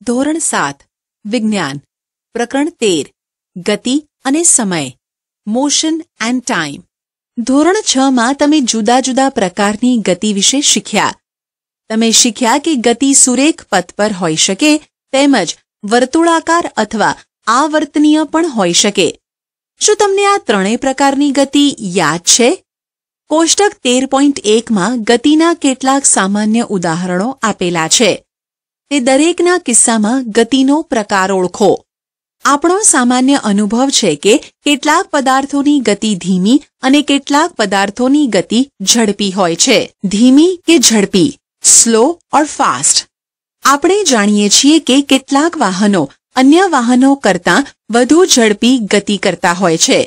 ધોરણ 7 વિજ્ઞાન પ્રકરણ 13 ગતિ અને સમય મોશન એન્ડ ટાઈમ। ધોરણ 6 માં તમે જુદા જુદા પ્રકારની ગતિ વિશે શીખ્યા। તમે શીખ્યા કે ગતિ સુરેખ પથ પર હોઈ શકે તેમજ વર્તુળાકાર અથવા આવર્તનીય પણ હોઈ શકે। શું તમને આ ત્રણેય પ્રકારની ગતિ યાદ છે? કોષ્ટક 13.1 માં ગતિના કેટલાક સામાન્ય ઉદાહરણો આપેલા છે। તે દરેકના કિસ્સામાં ગતિનો પ્રકાર ઓળખો। આપણો સામાન્ય અનુભવ છે કે કેટલાક પદાર્થોની ગતિ ધીમી અને કેટલાક પદાર્થોની ગતિ ઝડપી હોય છે। ધીમી કે ઝડપી, સ્લો ઓર ફાસ્ટ। આપણે જાણીએ છીએ કે કેટલાક વાહનો અન્ય વાહનો કરતાં વધુ ઝડપી ગતિ કરતા હોય છે।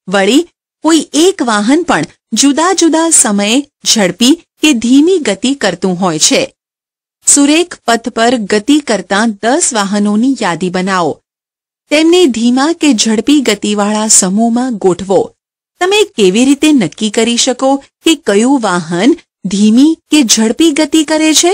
વળી કોઈ એક વાહન પણ જુદા જુદા સમયે ઝડપી કે ધીમી ગતિ કરતું હોય છે। સુરેખ પથ પર ગતિ કરતા 10 વાહનોની યાદી બનાવો। તેમને ધીમા કે ઝડપી ગતિવાળા સમૂહમાં ગોઠવો। તમે કેવી રીતે નક્કી કરી શકો કે કયું વાહન ધીમી કે ઝડપી ગતિ કરે છે?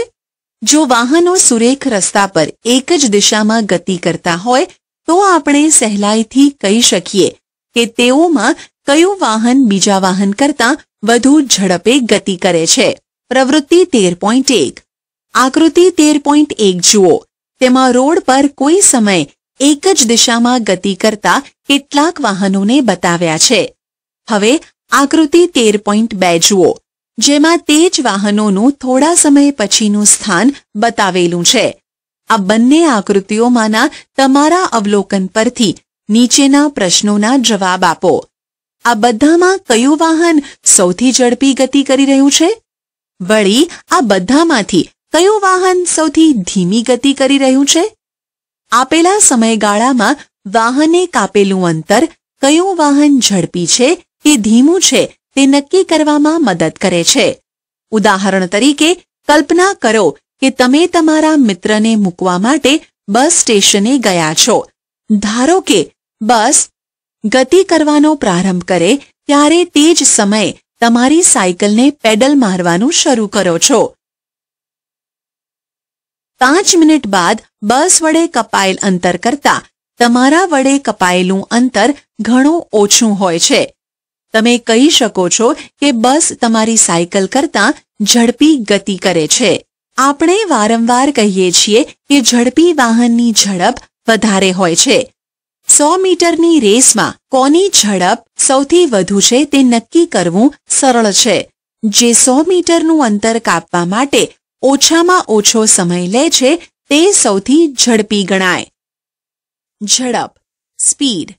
જો વાહનો સુરેખ રસ્તા પર એક જ દિશામાં ગતિ કરતા હોય તો આપણે સહેલાઈથી કહી શકીએ કે તેઓમાં કયું વાહન બીજા વાહન કરતાં વધુ ઝડપે ગતિ કરે છે। પ્રવૃત્તિ 13.1 આકૃતિ 13.1 જુઓ। તેમાં રોડ પર કોઈ સમયે એક જ દિશામાં ગતિ કરતા કેટલાક વાહનોને બતાવ્યા છે। હવે આકૃતિ 13.2 જુઓ, જેમાં તે જ વાહનોનું થોડા સમય પછીનું સ્થાન બતાવેલું છે। આ બંને આકૃતિઓમાંના તમારા અવલોકન પરથી નીચેના પ્રશ્નોના જવાબ આપો। આ બધામાં કયું વાહન સૌથી ઝડપી ગતિ કરી રહ્યું છે? વળી આ બધામાંથી કયું વાહન સૌથી ધીમી ગતિ કરી રહ્યું છે? આપેલા સમયગાળામાં વાહને કાપેલું અંતર કયું વાહન ઝડપી છે કે ધીમું છે તે નક્કી કરવામાં મદદ કરે છે। ઉદાહરણ તરીકે કલ્પના કરો કે તમે તમારા મિત્રને મૂકવા માટે બસ સ્ટેશને ગયા છો। ધારો કે બસ ગતિ કરવાનો પ્રારંભ કરે ત્યારે તે જ સમયે તમારી સાયકલને પેડલ મારવાનું શરૂ કરો છો। 5 મિનિટ બાદ બસ વડે કપાયેલ અંતર કરતાં તમારા વડે કપાયેલું અંતર ઘણું ઓછું હોય છે। તમે કહી શકો છો કે બસ તમારી સાયકલ કરતાં ઝડપી ગતિ કરે છે। આપણે વારંવાર કહીએ છીએ કે ઝડપી વાહનની ઝડપ વધારે હોય છે। 100 મીટરની રેસમાં કોની ઝડપ સૌથી વધુ છે તે નક્કી કરવું સરળ છે। જે 100 મીટરનું અંતર કાપવા માટે ઓછામાં ઓછો સમય લે છે તે સૌથી ઝડપી ગણાય। ઝડપ, સ્પીડ।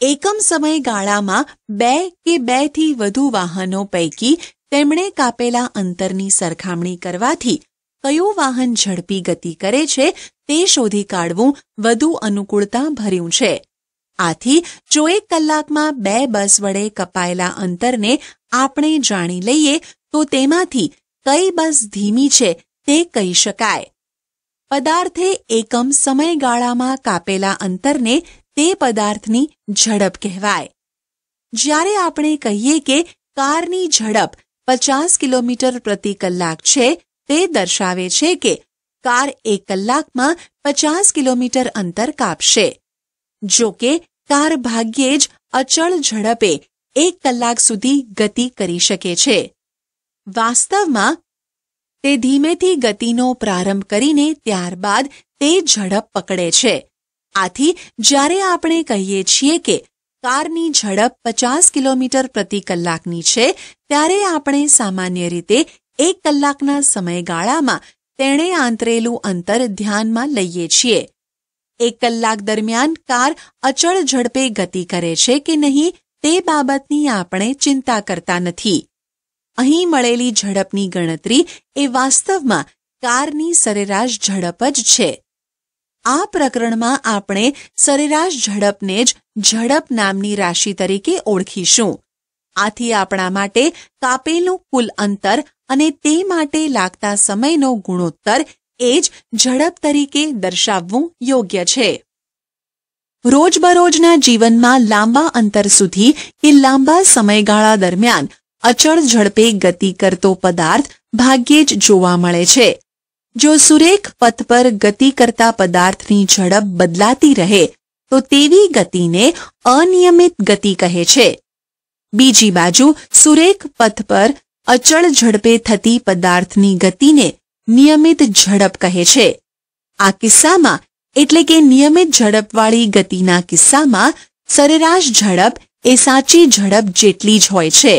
એકમ સમયગાળામાં 2 કે 2 થી વધુ વાહનો પૈકી તેમણે કાપેલા અંતરની સરખામણી કરવાથી કયું વાહન ઝડપી ગતિ કરે છે તે શોધી કાઢવું વધુ અનુકૂળતા ભર્યું છે। આથી જો 1 કલાકમાં 2 બસ વડે કપાયેલા અંતરને આપણે જાણી લઈએ તો તેમાંથી કઈ બસ ધીમી છે તે કહી શકાય। પદાર્થે એકમ સમયગાળામાં કાપેલા અંતરને તે પદાર્થની ઝડપ કહેવાય। જ્યારે આપણે કહીએ કે કારની ઝડપ 50 કિલોમીટર પ્રતિ કલાક છે તે દર્શાવે છે કે કાર 1 કલાકમાં 50 કિલોમીટર અંતર કાપશે। જો કે કાર ભાગ્યે જ અચળ ઝડપે 1 કલાક સુધી ગતિ કરી શકે છે। વાસ્તવમાં તે ધીમેથી ગતિનો પ્રારંભ કરીને ત્યારબાદ તે ઝડપ પકડે છે। આથી જ્યારે આપણે કહીએ છીએ કે કારની ઝડપ 50 કિલોમીટર પ્રતિ કલાકની છે ત્યારે આપણે સામાન્ય રીતે 1 કલાકના સમયગાળામાં તેણે આંતરેલું અંતર ધ્યાનમાં લઈએ છીએ। 1 કલાક દરમિયાન કાર અચળ ઝડપે ગતિ કરે છે કે નહીં તે બાબતની આપણે ચિંતા કરતા નથી। અહીં મળેલી ઝડપની ગણતરી એ વાસ્તવમાં કારની સરેરાશ ઝડપ જ છે। આ પ્રકરણમાં આપણે સરેરાશ ઝડપને જ ઝડપ નામની રાશિ તરીકે ઓળખીશું। આથી આપણા માટે કાપેલું કુલ અંતર અને તે માટે લાગતા સમયનો ગુણોત્તર એ જ ઝડપ તરીકે દર્શાવવું યોગ્ય છે। રોજબરોજના જીવનમાં લાંબા અંતર સુધી કે લાંબા સમયગાળા દરમિયાન અચળ ઝડપે ગતિ કરતો પદાર્થ ભાગ્યે જ જોવા મળે છે। જો સુરેખ પથ પર ગતિ કરતા પદાર્થની ઝડપ બદલાતી રહે તો તેવી ગતિને અનિયમિત ગતિ કહે છે. બીજી બાજુ સુરેખ પથ પર અચળ ઝડપે થતી પદાર્થની ગતિને નિયમિત ઝડપ કહે છે. આ કિસ્સામાં એટલે કે નિયમિત ઝડપવાળી ગતિના કિસ્સામાં સરેરાશ ઝડપ એ સાચી ઝડપ જેટલી જ હોય છે.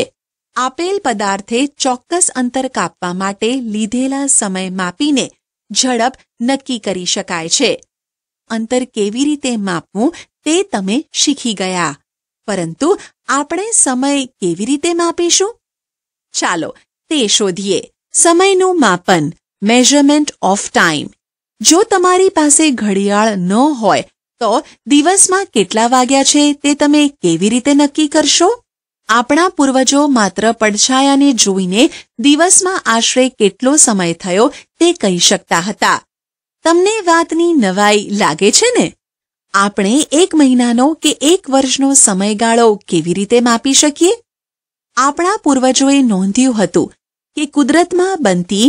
આપેલ પદાર્થે ચોક્કસ અંતર કાપવા માટે લીધેલા સમય માપીને ઝડપ નક્કી કરી શકાય છે. અંતર કેવી રીતે માપવું તે તમે શીખી ગયા, પરંતુ આપણે સમય કેવી રીતે માપીશું? ચાલો તે શોધીએ. સમયનું માપન, મેઝરમેન્ટ ઓફ ટાઈમ. જો તમારી પાસે ઘડિયાળ ન હોય તો દિવસમાં કેટલા વાગ્યા છે તે તમે કેવી રીતે નક્કી કરશો? આપણા પૂર્વજો માત્ર પડછાયાને જોઈને દિવસમાં આશરે કેટલો સમય થયો તે કહી શકતા હતા. તમને વાતની નવાઈ લાગે છે ને? આપણે 1 મહિનાનો કે 1 વર્ષનો સમયગાળો કેવી રીતે માપી શકીએ? આપણા પૂર્વજોએ નોંધ્યું હતું કે કુદરતમાં બનતી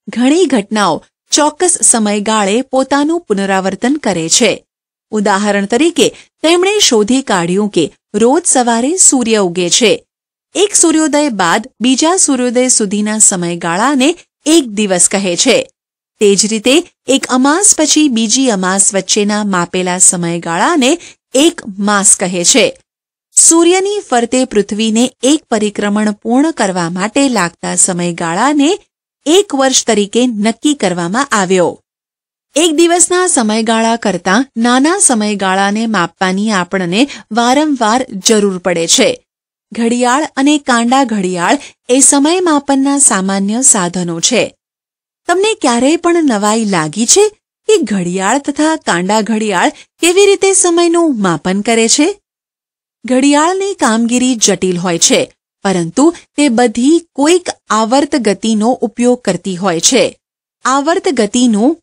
ઘણી ઘટનાઓ ચોક્કસ સમયગાળે પોતાનું પુનરાવર્તન કરે છે. ઉદાહરણ તરીકે તેમણે શોધી કાઢ્યું કે રોજ સવારે સૂર્ય ઉગે છે. એક સૂર્યોદય બાદ બીજા સૂર્યોદય સુધીના સમયગાળાને એક દિવસ કહે છે. તે જ રીતે એક અમાસ પછી બીજી અમાસ વચ્ચેના માપેલા સમયગાળાને એક માસ કહે છે. સૂર્યની ફરતે પૃથ્વીને એક પરિક્રમણ પૂર્ણ કરવા માટે લાગતા સમયગાળાને 1 વર્ષ તરીકે નક્કી કરવામાં આવ્યો. એક દિવસના સમયગાળા કરતાં નાના સમયગાળાને માપવાની આપણને વારંવાર જરૂર પડે છે. ઘડિયાળ અને કાંડા ઘડિયાળ એ સમય માપનના સામાન્ય સાધનો છે. તમને ક્યારેય પણ નવાઈ લાગી છે કે ઘડિયાળ તથા કાંડા ઘડિયાળ કેવી રીતે સમયનું માપન કરે છે? ઘડિયાળની કામગીરી જટિલ હોય છે, પરંતુ તે બધી કોઈક આવર્ત ગતિનો ઉપયોગ કરતી હોય છે. આવર્ત ગતિનું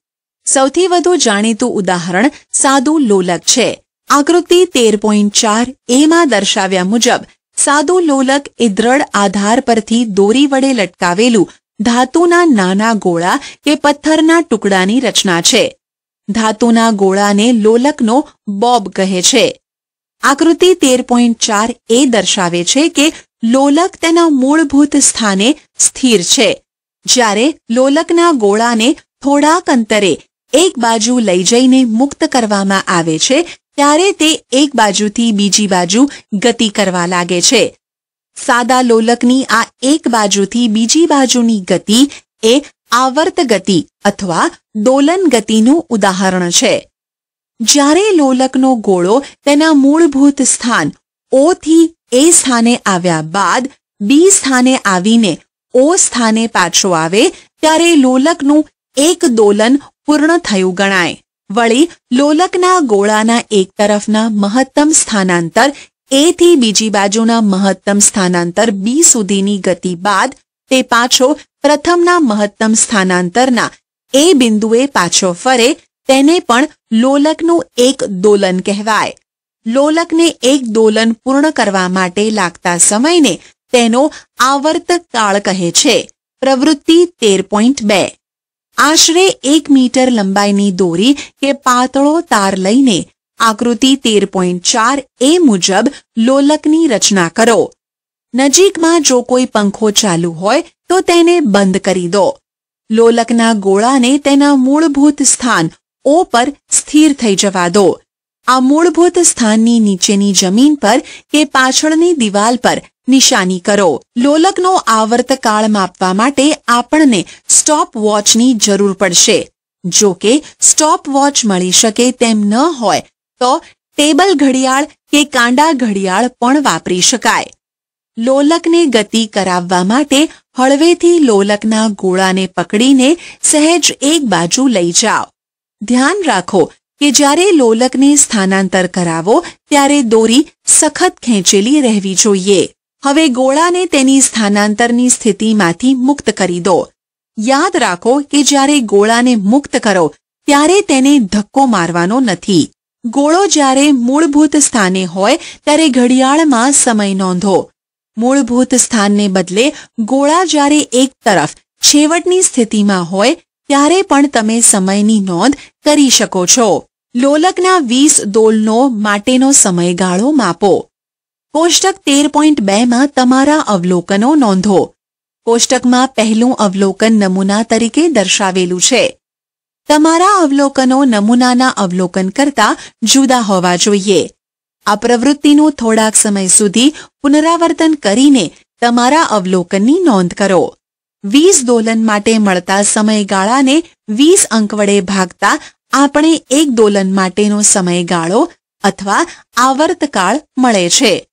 સૌથી વધુ જાણીતું ઉદાહરણ સાદું લોલક છે. આકૃતિ 13.4 એમાં દર્શાવ્યા મુજબ સાદું લોલક એ દ્રઢ આધાર પરથી દોરી વડે લટકાવેલું ધાતુના નાના ગોળા કે પથ્થરના ટુકડાની રચના છે. ધાતુના ગોળાને લોલકનો બોબ કહે છે. આકૃતિ 13.4 એ દર્શાવે છે કે લોલક તેના મૂળભૂત સ્થાને સ્થિર છે. જ્યારે લોલકના ગોળાને થોડાક અંતરે એક બાજુ લઈ જઈને મુક્ત કરવામાં આવે છે ત્યારે તે એક બાજુથી બીજી બાજુ ગતિ કરવા લાગે છે. સાદા લોલકની આ એક બાજુથી બીજી બાજુની ગતિ એ આવર્ત ગતિ અથવા દોલન ગતિનું ઉદાહરણ છે. જ્યારે લોલકનો ગોળો તેના મૂળભૂત સ્થાન O થી A સ્થાને આવ્યા બાદ B સ્થાને આવીને O સ્થાને પાછો આવે ત્યારે લોલકનું એક દોલન પૂર્ણ થયું ગણાય. વળી લોલકના ગોળાના એક તરફના મહત્તમ સ્થાનાંતર A થી બીજી બાજુના મહત્તમ સ્થાનાંતર B સુધીની ગતિ બાદ તે પાછો પ્રથમના મહત્તમ સ્થાનાંતરના A બિંદુએ પાછો ફરે તેને પણ લોલકનું એક દોલન કહેવાય. લોલકને એક દોલન પૂર્ણ કરવા માટે લાગતા સમયને તેનો આવર્ત કાળ કહે છે. પ્રવૃત્તિ 13.2 આશરે 1 મીટર લંબાઈની દોરી કે પાતળો તાર લઈને આકૃતિ 13.4 એ મુજબ લોલકની રચના કરો. નજીકમાં જો કોઈ પંખો ચાલુ હોય તો તેને બંધ કરી દો. લોલકના ગોળાને તેના મૂળભૂત સ્થાન O પર સ્થિર થઈ જવા દો. આ મૂળભૂત સ્થાનની નીચેની જમીન પર કે પાછળની દિવાલ પર નિશાની કરો. લોલકનો આવર્તકાળ માપવા માટે આપણને સ્ટોપ વોચની જરૂર પડશે. જો કે સ્ટોપ વોચ મળી શકે તેમ ન હોય તો ટેબલ ઘડિયાળ કે કાંડા ઘડિયાળ પણ વાપરી શકાય. લોલકને ગતિ કરાવવા માટે હળવેથી લોલકના ગોળાને પકડીને સહેજ એક બાજુ લઈ જાઓ. ધ્યાન રાખો કે જ્યારે લોલકને સ્થાનાંતર કરાવો ત્યારે દોરી સખત ખેંચેલી રહેવી જોઈએ. હવે ગોળાને તેની સ્થાનાંતરની સ્થિતિમાંથી મુક્ત કરી દો. યાદ રાખો કે જ્યારે ગોળાને મુક્ત કરો ત્યારે તેને ધક્કો મારવાનો નથી. ગોળો જ્યારે મૂળભૂત સ્થાને હોય ત્યારે ઘડિયાળમાં સમય નોંધો. મૂળભૂત સ્થાનને બદલે ગોળા જ્યારે એક તરફ છેવટની સ્થિતિમાં હોય ત્યારે પણ તમે સમયની નોંધ કરી શકો છો. લોલકના 20 દોલનો માટેનો સમયગાળો માપો. કોષ્ટક 13.2 માં તમારા અવલોકનો નોંધો. કોષ્ટકમાં પહેલું અવલોકન નમૂના તરીકે દર્શાવેલું છે. તમારા અવલોકનો નમૂનાના અવલોકન કરતાં જુદા હોવા જોઈએ. આ પ્રવૃત્તિનું થોડાક સમય સુધી પુનરાવર્તન કરીને તમારા અવલોકનની નોંધ કરો. 20 દોલન માટે મળતા સમયગાળાને 20 અંક વડે ભાગતા આપણે 1 દોલન માટેનો સમયગાળો અથવા આવર્તકાળ મળે છે.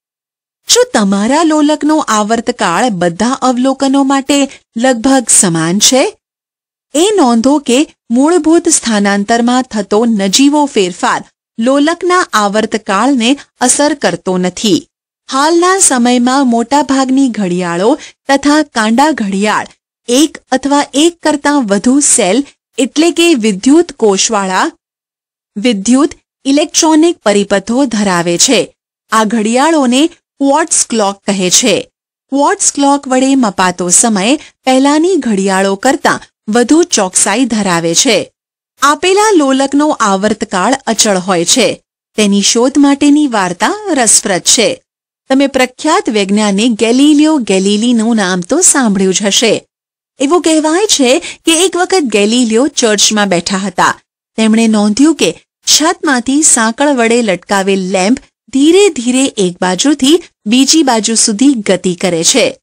શું તમારા લોલકનો આવર્તકાળ બધા અવલોકનો માટે લગભગ સમાન છે? એ નોંધો કે મૂળભૂત સ્થાનાંતરમાં થતો નજીવો ફેરફાર લોલકના આવર્તકાળને અસર કરતો નથી. હાલના સમયમાં મોટાભાગની ઘડિયાળો તથા કાંડા ઘડિયાળ એક અથવા એક કરતાં વધુ સેલ એટલે કે વિદ્યુત કોષવાળા વિદ્યુત ઇલેક્ટ્રોનિક પરિપથો ધરાવે છે. આ ઘડિયાળોને ક્વાર્ટઝ ક્લોક કહે છે. ક્વાર્ટઝ ક્લોક વડે મપાતો સમય પહેલાની ઘડિયાળો કરતાં વધુ ચોકસાઈ ધરાવે છે. આપેલા લોલકનો આવર્તકાળ અચળ હોય છે. તેની શોધ માટેની વાર્તા રસપ્રદ છે. તમે પ્રખ્યાત વૈજ્ઞાનિક ગેલિલિયો ગેલિલીનું નામ તો સાંભળ્યું જ હશે. એવું કહેવાય છે કે એક વખત ગેલિલિયો ચર્ચમાં બેઠા હતા. તેમણે નોંધ્યું કે છતમાંથી સાંકળ વડે લટકાવેલ લેમ્પ ધીરે ધીરે એક બાજુથી બીજી બાજુ સુધી ગતિ કરે છે.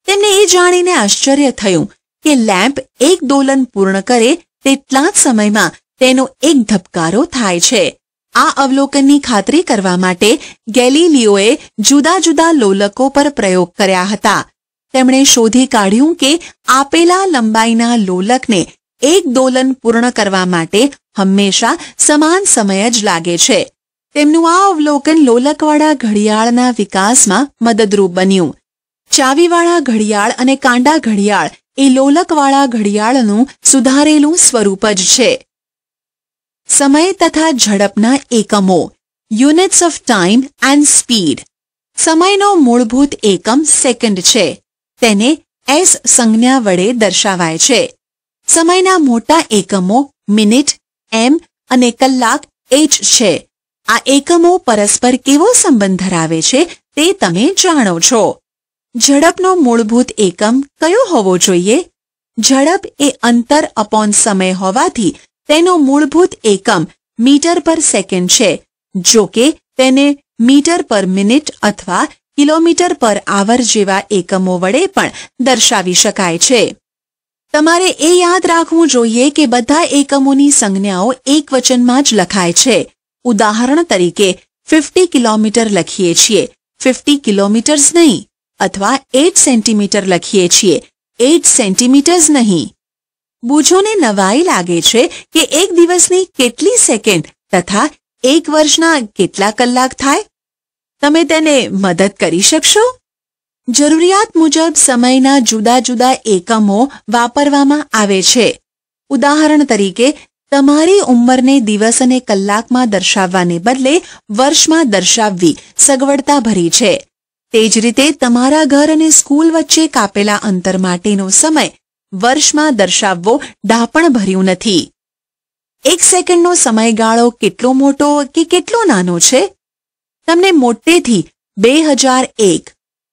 તેમને એ જાણીને આશ્ચર્ય થયું કે લેમ્પ એક દોલન પૂર્ણ કરે તેટલા જ સમયમાં તેનો એક ધબકારો થાય છે. આ અવલોકનની ખાતરી કરવા માટે ગેલિલિયોએ જુદા જુદા લોલકો પર પ્રયોગ કર્યા હતા. તેમણે શોધી કાઢ્યું કે આપેલા લંબાઈના લોલકને એક દોલન પૂર્ણ કરવા માટે હંમેશા સમાન સમય જ લાગે છે. તેમનું આ અવલોકન લોલકવાળા ઘડિયાળના વિકાસમાં મદદરૂપ બન્યું. ચાવીવાળા ઘડિયાળ અને કાંડા ઘડિયાળ એ લોલકવાળા ઘડિયાળનું સુધારેલું સ્વરૂપ જ છે. સમય તથા ઝડપના એકમો units of time and speed. સમયનો મૂળભૂત એકમ સેકન્ડ છે. તેને એસ સંજ્ઞા વડે દર્શાવાય છે. સમયના મોટા એકમો મિનિટ, એમ અને કલાક એચ છે. આ એકમો પરસ્પર કેવો સંબંધ ધરાવે છે તે તમે જાણો છો. ઝડપનો મૂળભૂત એકમ કયો હોવો જોઈએ? ઝડપ એ અંતર અપોન સમય હોવાથી તેનો મૂળભૂત એકમ મીટર પર સેકન્ડ છે. જો કે તેને મીટર પર મિનિટ અથવા કિલોમીટર પર આવર જેવા એકમો વડે પણ દર્શાવી શકાય છે. તમારે એ યાદ રાખવું જોઈએ કે બધા એકમોની સંજ્ઞાઓ એકવચનમાં જ લખાય છે. ઉદાહરણ તરીકે 50 કિલોમીટર લખીએ છીએ 50 કિલોમીટર્સ નહીં, અથવા 8 સેન્ટીમીટર લખીએ છીએ 8 સેન્ટીમીટર્સ નહીં. બૂઝોને નવાઈ લાગે છે કે એક દિવસની કેટલી સેકન્ડ તથા એક વર્ષના કેટલા કલાક થાય? તમે તેને મદદ કરી શકશો? જરૂરિયાત મુજબ સમયના જુદા જુદા એકમો વાપરવામાં આવે છે. ઉદાહરણ તરીકે તમારી ઉંમરને દિવસ અને કલાકમાં દર્શાવવાને બદલે વર્ષમાં દર્શાવવી સગવડતા ભરી છે. તે જ રીતે તમારા ઘર અને સ્કૂલ વચ્ચે કાપેલા અંતર માટેનો સમય વર્ષમાં દર્શાવવો ડાપણ ભર્યું નથી. એક સેકન્ડનો સમયગાળો કેટલો મોટો કે કેટલો નાનો છે? તમને મોટેથી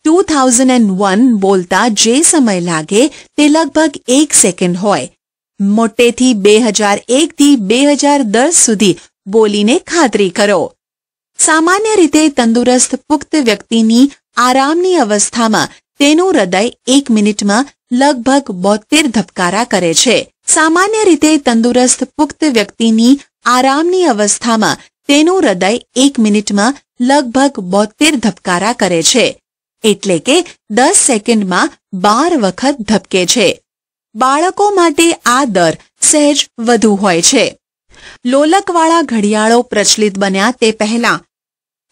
2001 બોલતા જે સમય લાગે તે લગભગ 1 સેકન્ડ હોય. મોટેથી 2001 થી 2010 સુધી બોલીને ખાતરી કરો. સામાન્ય રીતે તંદુરસ્ત પુખ્ત વ્યક્તિની આરામની અવસ્થામાં તેનું હૃદય 1 મિનિટમાં લગભગ 72 ધબકારા કરે છે. સામાન્ય રીતે તંદુરસ્ત પુખ્ત વ્યક્તિની આરામની અવસ્થામાં તેનું હૃદય 1 મિનિટમાં લગભગ 72 ધબકારા કરે છે. એટલે કે 10 સેકન્ડમાં 12 વખત ધબકે છે. બાળકો માટે આ દર સહેજ વધુ હોય છે. લોલકવાળા ઘડિયાળો પ્રચલિત બન્યા તે પહેલાં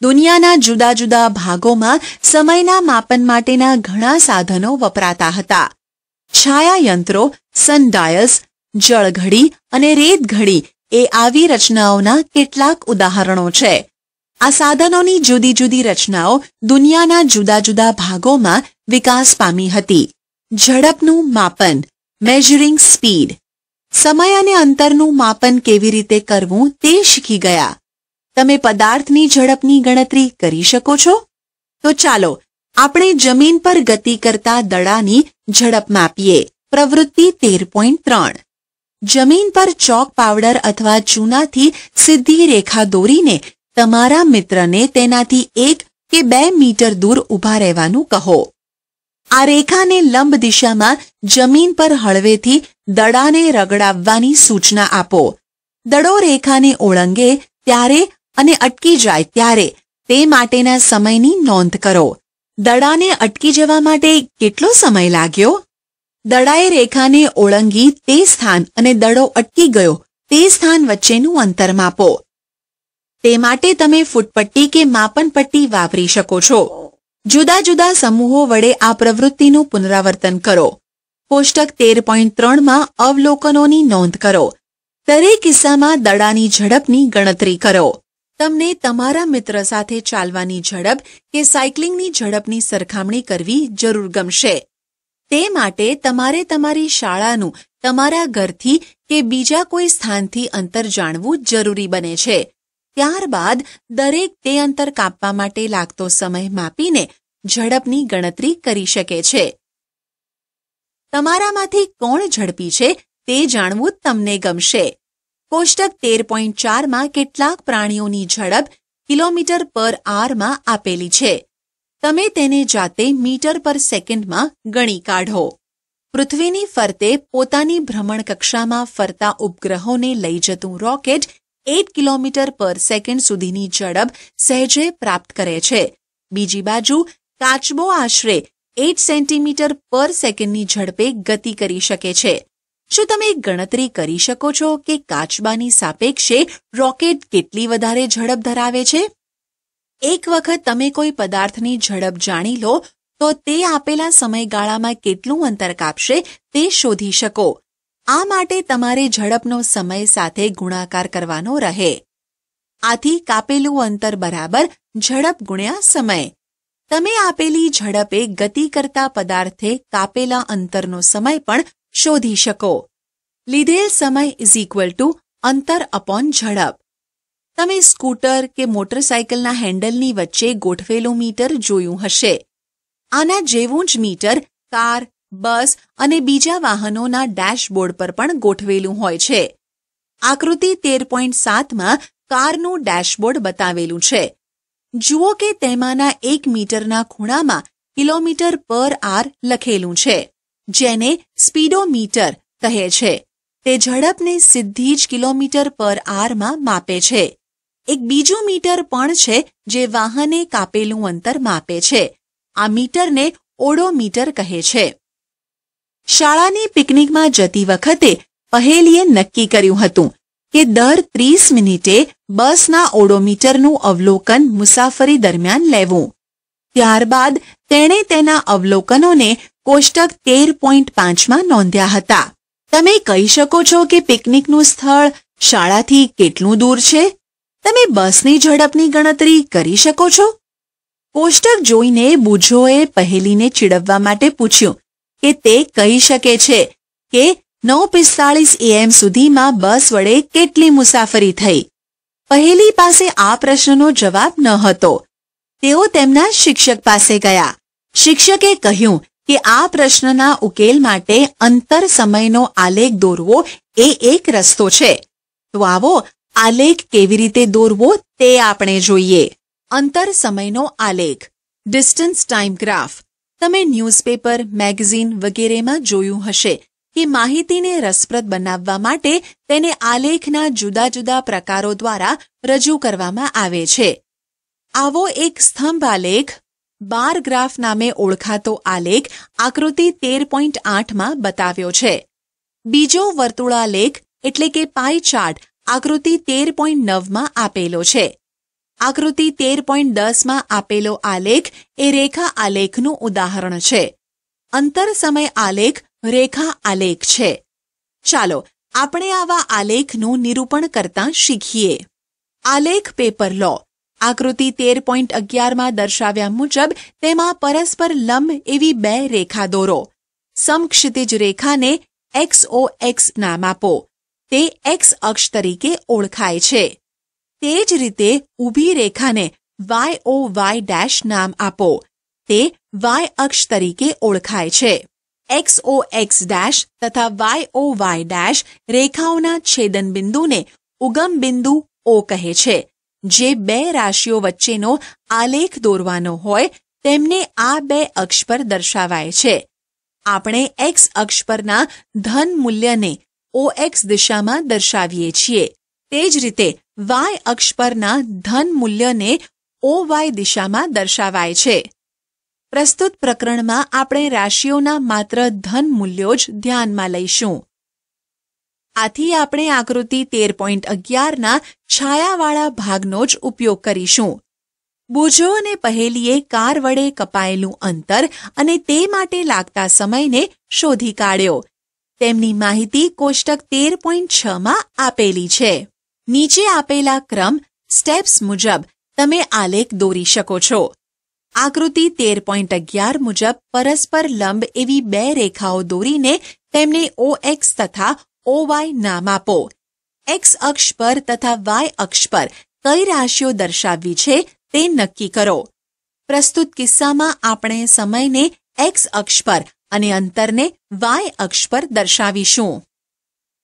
દુનિયાના જુદા જુદા ભાગોમાં સમયના માપન માટેના ઘણા સાધનો વપરાતા હતા. છાયાયંત્રો, સનડાયલ્સ, જળઘડી અને રેતઘડી એ આવી રચનાઓના કેટલાક ઉદાહરણો છે. આ સાધનોની જુદી જુદી રચનાઓ દુનિયાના જુદા જુદા ભાગોમાં વિકાસ પામી હતી. ઝડપનું માપન મેઝરિંગ સ્પીડ. સમય અને અંતરનું માપન કેવી રીતે કરવું તે શીખી ગયા. તમે પદાર્થની ઝડપની ગણતરી કરી શકો છો? તો ચાલો આપણે જમીન પર ગતિ કરતા દડાની ઝડપ માપીએ. પ્રવૃત્તિ 13.3. જમીન પર ચોક પાવડર અથવા ચૂનાથી સીધી રેખા દોરીને તમારા મિત્રને તેનાથી 1 કે 2 મીટર દૂર ઊભા રહેવાનું કહો. આ રેખાને લંબ દિશામાં જમીન પર હળવેથી દડાને રગડાવવાની સૂચના આપો. દડો રેખાને ઓળંગે ત્યારે અને અટકી જાય ત્યારે તે માટેના સમયની નોંધ કરો. દડાને અટકી જવા માટે કેટલો સમય લાગ્યો? દડાએ રેખાને ઓળંગી તે સ્થાન અને દડો અટકી ગયો તે સ્થાન વચ્ચેનું અંતર માપો. તે માટે તમે ફૂટપટ્ટી કે માપન પટ્ટી વાપરી શકો છો. જુદા જુદા સમૂહો વડે આ પ્રવૃત્તિનું પુનરાવર્તન કરો. કોષ્ટક 13.3 માં અવલોકનોની નોંધ કરો. દરેક કિસ્સામાં દડાની ઝડપની ગણતરી કરો. તમને તમારા મિત્ર સાથે ચાલવાની ઝડપ કે સાયકલિંગની ઝડપની સરખામણી કરવી જરૂર ગમશે. તે માટે તમારે તમારી શાળાનું તમારા ઘરથી કે બીજા કોઈ સ્થાનથી અંતર જાણવું જરૂરી બને છે. ત્યારબાદ દરેક તે અંતર કાપવા માટે લાગતો સમય માપીને ઝડપની ગણતરી કરી શકે છે. તમારામાંથી કોણ ઝડપી છે તે જાણવું તમને ગમશે. કોષ્ટક 13.4 માં કેટલાક પ્રાણીઓની ઝડપ કિલોમીટર પર આરમાં આપેલી છે. તમે તેને જાતે મીટર પર સેકન્ડમાં ગણી કાઢો. પૃથ્વીની ફરતે પોતાની ભ્રમણકક્ષામાં ફરતા ઉપગ્રહોને લઈ જતું રોકેટ 8 કિલોમીટર પર સેકન્ડ સુધીની ઝડપ સહેજે પ્રાપ્ત કરે છે. બીજી બાજુ કાચબો આશરે 8 સેન્ટીમીટર પર સેકન્ડની ઝડપે ગતિ કરી શકે છે. શું તમે ગણતરી કરી શકો છો કે કાચબાની સાપેક્ષે રોકેટ કેટલી વધારે ઝડપ ધરાવે છે? એક વખત તમે કોઈ પદાર્થની ઝડપ જાણી લો તો તે આપેલા સમયગાળામાં કેટલું અંતર કાપશે તે શોધી શકો. આ માટે તમારે ઝડપનો સમય સાથે ગુણાકાર કરવાનો રહે. આથી કાપેલું અંતર બરાબર ઝડપ ગુણ્યા સમય. તમે આપેલી ઝડપે ગતિ કરતા પદાર્થે કાપેલા અંતરનો સમય પણ શોધી શકો. લીધેલ સમય અંતર અપોન ઝડપ. તમે સ્કૂટર કે મોટરસાયકલના હેન્ડલની વચ્ચે ગોઠવેલું મીટર જોયું હશે. આના જેવું જ મીટર કાર, બસ અને બીજા વાહનોના ડેશબોર્ડ પર પણ ગોઠવેલું હોય છે. આકૃતિ 13.7 માં કારનું ડેશબોર્ડ બતાવેલું છે. જુઓ કે તેમાંના 1 મીટરના ખૂણામાં કિલોમીટર પર આર લખેલું છે, જેને સ્પીડોમીટર કહે છે. તે ઝડપને સીધી જ કિલોમીટર પર આરમાં માપે છે. એક બીજું મીટર પણ છે જે વાહને કાપેલું અંતર માપે છે. આ મીટરને ઓડોમીટર કહે છે. શાળાની પિકનિકમાં જતી વખતે પહેલીએ નક્કી કર્યું હતું કે દર 30 મિનિટે બસના ઓડોમીટરનું અવલોકન મુસાફરી દરમિયાન લેવું. ત્યારબાદ તેણે તેના અવલોકનોને કોષ્ટક 13.5 માં નોંધ્યા હતા. તમે કહી શકો છો કે પિકનિકનું સ્થળ શાળાથી કેટલું દૂર છે? તમે બસની ઝડપની ગણતરી કરી શકો છો? કોષ્ટક જોઈને બુજોએ પહેલીને ચીડવવા માટે પૂછ્યું કે તે કહી શકે છે કે 9:45 AM સુધીમાં બસ વડે કેટલી મુસાફરી થઈ. પહેલી પાસે આ પ્રશ્નનો જવાબ ન હતો. તેઓ તેમના શિક્ષક પાસે ગયા. શિક્ષકે કહ્યું કે આ પ્રશ્નના ઉકેલ માટે અંતર સમયનો આલેખ દોરવો એ એક રસ્તો છે. તો આવો આલેખ કેવી રીતે દોરવો તે આપણે જોઈએ. અંતર સમયનો આલેખ, ડિસ્ટન્સ ટાઈમ ગ્રાફ. તમે ન્યૂઝપેપર, મેગઝીન વગેરેમાં જોયું હશે કે માહિતીને રસપ્રદ બનાવવા માટે તેને આલેખના જુદા જુદા પ્રકારો દ્વારા રજૂ કરવામાં આવે છે. આવો એક સ્તંભ આલેખ, બાર ગ્રાફ નામે ઓળખાતો આલેખ આકૃતિ 13.8 માં બતાવ્યો છે. બીજો વર્તુળાલેખ એટલે કે પાઈ ચાર્ટ આકૃતિ 13.9 માં આપેલો છે. આકૃતિ 13.10 માં આપેલો આલેખ એ રેખા આલેખનું ઉદાહરણ છે. અંતર સમય આલેખ રેખા આલેખ છે. ચાલો આપણે આવા આલેખનું નિરૂપણ કરતા શીખીએ. આલેખ પેપર લો. આકૃતિ 13.11 માં દર્શાવ્યા મુજબ તેમાં પરસ્પર લંબ એવી 2 રેખા દોરો. સમક્ષિતિજ રેખાને XOX નામ આપો. તે X અક્ષ તરીકે ઓળખાય છે. તે જ રીતે ઊભી રેખાને YOY' નામ આપો. તે Y અક્ષ તરીકે ઓળખાય છે. XOX' તથા YOY' રેખાઓના છેદન બિંદુને ઉગમ બિંદુ O કહે છે. જે બે રાશિઓ વચ્ચેનો આલેખ દોરવાનો હોય તેમને આ બે અક્ષ પર દર્શાવાય છે. આપણે X અક્ષ પરના ધન મૂલ્યને OX દિશામાં દર્શાવીએ છીએ. તે જ રીતે Y અક્ષ પરના ધન મૂલ્યને OY દિશામાં દર્શાવાય છે. પ્રસ્તુત પ્રકરણમાં આપણે રાશિઓના માત્ર ધન મૂલ્યો જ ધ્યાનમાં લઈશું. આથી આપણે આકૃતિ 13.11ના છાયાવાળા ભાગનો જ ઉપયોગ કરીશું. બુજો અને પહેલીએ કાર વડે કપાયેલું અંતર અને તે માટે લાગતા સમયને શોધી કાઢ્યો. તેમની માહિતી કોષ્ટક 13.6માં આપેલી છે. નીચે આપેલા ક્રમ સ્ટેપ્સ મુજબ તમે આલેખ દોરી શકો છો. આકૃતિ 13.11 મુજબ પરસ્પર લંબ એવી બે રેખાઓ દોરીને તેમને OX તથા OY નામ આપો. X અક્ષ પર તથા Y અક્ષ પર કઈ રાશિઓ દર્શાવવી છે તે નક્કી કરો. પ્રસ્તુત કિસ્સામાં આપણે સમયને X અક્ષ પર અને અંતરને Y અક્ષ પર દર્શાવીશું.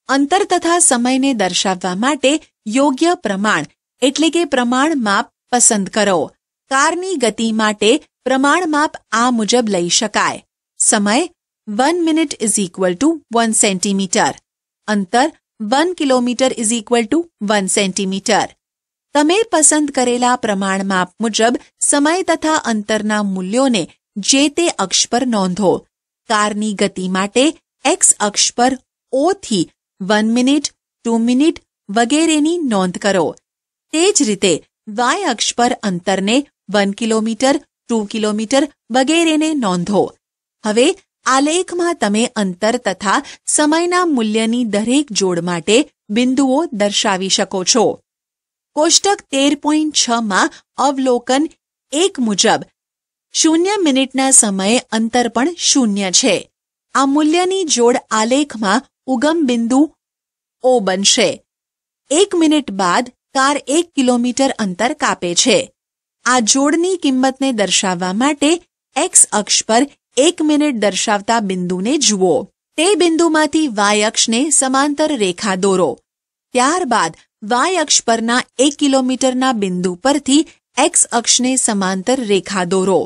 અંતર તથા સમયને દર્શાવવા માટે યોગ્ય પ્રમાણ એટલે કે પ્રમાણ માપ પસંદ કરો. કારની ગતિ માટે પ્રમાણ માપ આ મુજબ લઈ શકાય. સમય 1 મિનિટ = 1 સેન્ટીમીટર. અંતર 1 કિલોમીટર = 1 સેન્ટીમીટર. તમે પસંદ કરેલા પ્રમાણ માપ મુજબ સમય તથા અંતરના મૂલ્યોને જે તે અક્ષ પર નોંધો. કારની ગતિ માટે X અક્ષ પર O થી 1 મિનિટ, 2 મિનિટ વગેરેની નોંધ કરો. તે જ રીતે Y અક્ષ પર અંતરને 1 કિલોમીટર, 2 કિલોમીટર વગેરેને નોંધો. હવે આલેખમાં તમે અંતર તથા સમયના મૂલ્યની દરેક જોડ માટે બિંદુઓ દર્શાવી શકો છો. કોષ્ટક 13.6માં અવલોકન 1 મુજબ 0 મિનિટના સમયે અંતર પણ 0 છે. આ મૂલ્યની જોડ આલેખમાં ઉગમ બિંદુ O બનશે. 1 મિનિટ બાદ કાર 1 કિલોમીટર અંતર કાપે છે. આ જોડની કિંમતને દર્શાવવા માટે X અક્ષ પર 1 મિનિટ દર્શાવતા બિંદુને જુઓ. તે બિંદુમાંથી Y અક્ષને સમાંતર રેખા દોરો. ત્યારબાદ Y અક્ષ પરના 1 કિલોમીટરના બિંદુ પરથી X અક્ષને સમાંતર રેખા દોરો.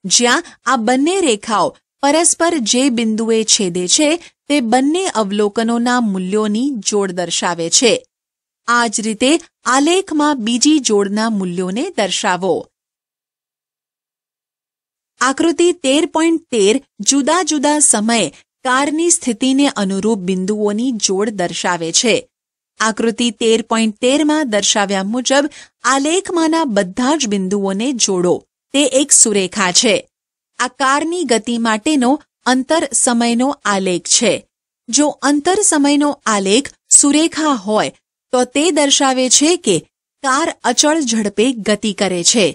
જ્યાં આ બંને રેખાઓ પરસ્પર જે બિંદુએ છેદે છે તે બંને અવલોકનોના મૂલ્યોની જોડ દર્શાવે છે. આ જ રીતે આલેખમાં બીજી જોડના મૂલ્યોને દર્શાવો. આકૃતિ 13.13 જુદા જુદા સમયે કારની સ્થિતિને અનુરૂપ બિંદુઓની જોડ દર્શાવે છે. આકૃતિ 13.13માં દર્શાવ્યા મુજબ આલેખમાંના બધા જ બિંદુઓને જોડો. તે એક સુરેખા છે. આ કારની ગતિ માટેનો અંતર સમયનો આલેખ છે. જો અંતર સમયનો આલેખ સુરેખા હોય તો તે દર્શાવે છે કે કાર અચળ ઝડપે ગતિ કરે છે.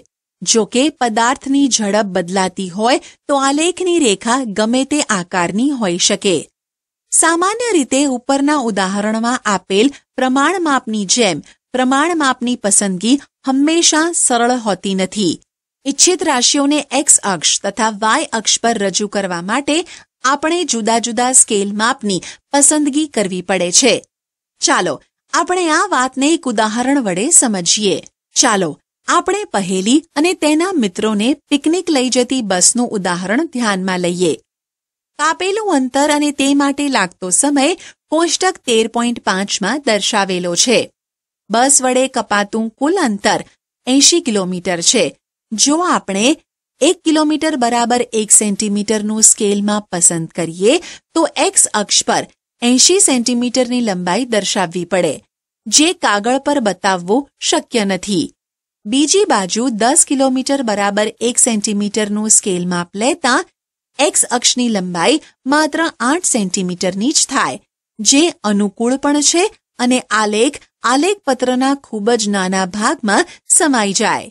જો કે પદાર્થની ઝડપ બદલાતી હોય તો આલેખની રેખા ગમે તે આકારની હોઈ શકે. સામાન્ય રીતે ઉપરના ઉદાહરણમાં આપેલ પ્રમાણમાપની જેમ પ્રમાણમાપની પસંદગી હંમેશા સરળ હોતી નથી. ઇચ્છિત રાશિઓને X અક્ષ તથા Y અક્ષ પર રજૂ કરવા માટે આપણે જુદા જુદા સ્કેલ માપની પસંદગી કરવી પડે છે. ચાલો આપણે આ વાતને એક ઉદાહરણ વડે સમજીએ. ચાલો આપણે પહેલી અને તેના મિત્રોને પિકનિક લઈ જતી બસનું ઉદાહરણ ધ્યાનમાં લઈએ. કાપેલું અંતર અને તે માટે લાગતો સમય કોષ્ટક 13.5માં દર્શાવેલો છે. બસ વડે કપાતું કુલ અંતર 80 કિલોમીટર છે. જો આપણે 1 કિલોમીટર બરાબર 1 સેન્ટીમીટરનું સ્કેલમાં પસંદ કરીએ તો X અક્ષ પર 80 સેન્ટીમીટરની લંબાઈ દર્શાવવી પડે, જે કાગળ પર બતાવવું શક્ય નથી. બીજી બાજુ 10 કિલોમીટર બરાબર 1 સેન્ટીમીટરનું સ્કેલ માપ લેતા X અક્ષની લંબાઈ માત્ર 8 સેન્ટીમીટરની જ થાય, જે અનુકૂળ પણ છે અને આલેખપત્રના ખૂબ જ નાના ભાગમાં સમાઈ જાય.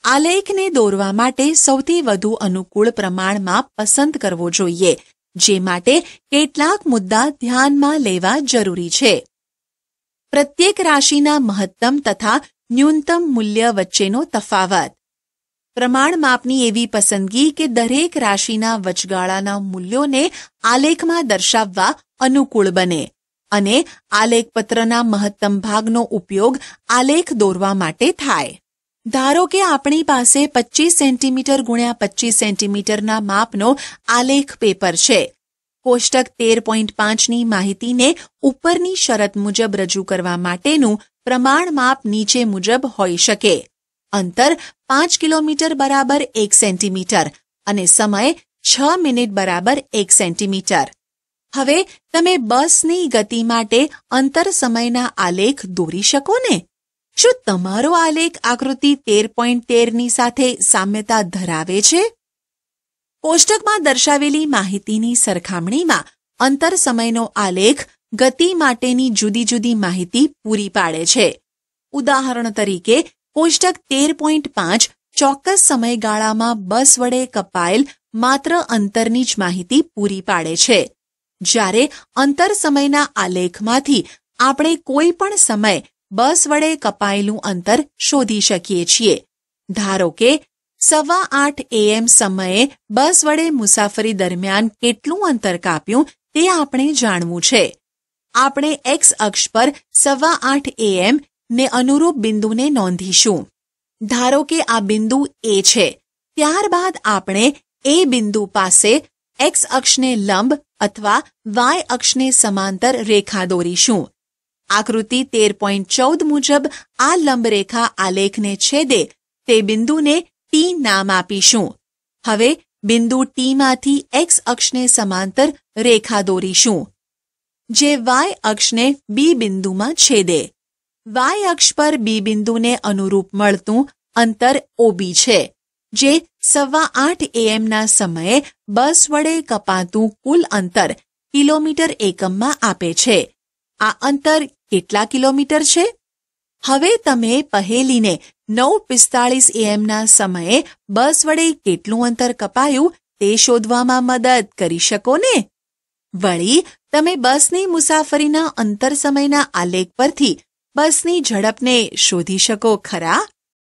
આલેખને દોરવા માટે સૌથી વધુ અનુકૂળ પ્રમાણમાં પસંદ કરવો જોઈએ, જે માટે કેટલાક મુદ્દા ધ્યાનમાં લેવા જરૂરી છે. પ્રત્યેક રાશિના મહત્તમ તથા ન્યૂનતમ મૂલ્ય વચ્ચેનો તફાવત. પ્રમાણ માપની એવી પસંદગી કે દરેક રાશિના વચગાળાના મૂલ્યોને આલેખમાં દર્શાવવા અનુકૂળ બને અને આલેખપત્રના મહત્તમ ભાગનો ઉપયોગ આલેખ દોરવા માટે થાય. ધારો કે આપણી પાસે 25 સેન્ટીમીટર ગુણ્યા 25 સેન્ટીમીટરના માપનો આલેખ પેપર છે. કોષ્ટક 13.5ની માહિતીને ઉપરની શરત મુજબ રજૂ કરવા માટેનું પ્રમાણ માપ નીચે મુજબ હોઈ શકે. અંતર 5 કિલોમીટર બરાબર 1 સેન્ટીમીટર અને સમય 6 મિનિટ બરાબર 1 સેન્ટીમીટર. હવે તમે બસની ગતિ માટે અંતર સમયના આલેખ દોરી શકો ને? શું તમારો આલેખ આકૃતિ 13.13ની સાથે સામ્યતા ધરાવે છે? કોષ્ટકમાં દર્શાવેલી માહિતીની સરખામણીમાં અંતર સમયનો આલેખ ગતિ માટેની જુદી જુદી માહિતી પૂરી પાડે છે. ઉદાહરણ તરીકે કોષ્ટક 13.5 ચોક્કસ સમયગાળામાં બસ વડે કપાયેલ માત્ર અંતરની જ માહિતી પૂરી પાડે છે, જ્યારે અંતર સમયના આલેખમાંથી આપણે કોઈ પણ સમય બસ વડે કપાયેલું અંતર શોધી શકીએ છીએ. ધારો કે 8:15 AM સમયે બસ વડે મુસાફરી દરમિયાન કેટલું અંતર કાપ્યું તે આપણે જાણવું છે. આપણે એક્સ અક્ષ પર 8:15 AM ને અનુરૂપ બિંદુને નોંધીશું. ધારો કે આ બિંદુ એ છે. ત્યારબાદ આપણે એ બિંદુ પાસે એક્સ અક્ષને લંબ અથવા વાય અક્ષને સમાંતર રેખા દોરીશું. આકૃતિ 13.14 મુજબ આ લંબરેખા આલેખને છેદે તે બિંદુને ટી નામ આપીશું. હવે બિંદુ ટીમાંથી એક્સ અક્ષને સમાંતર રેખા દોરીશું, જે વાય અક્ષને બી બિંદુમાં છેદે. વાય અક્ષ પર બી બિંદુને અનુરૂપ મળતું અંતર ઓબી છે, જે 8:15 AMના સમયે બસ વડે કપાતું કુલ અંતર કિલોમીટર એકમમાં આપે છે. આ અંતર કેટલા કિલોમીટર છે? હવે તમે પહેલીને 9:45 AMના સમયે બસ વડે કેટલું અંતર કપાયું તે શોધવામાં મદદ કરી શકો ને? વળી તમે બસની મુસાફરીના અંતર સમયના આલેખ પરથી બસની ઝડપને શોધી શકો ખરા?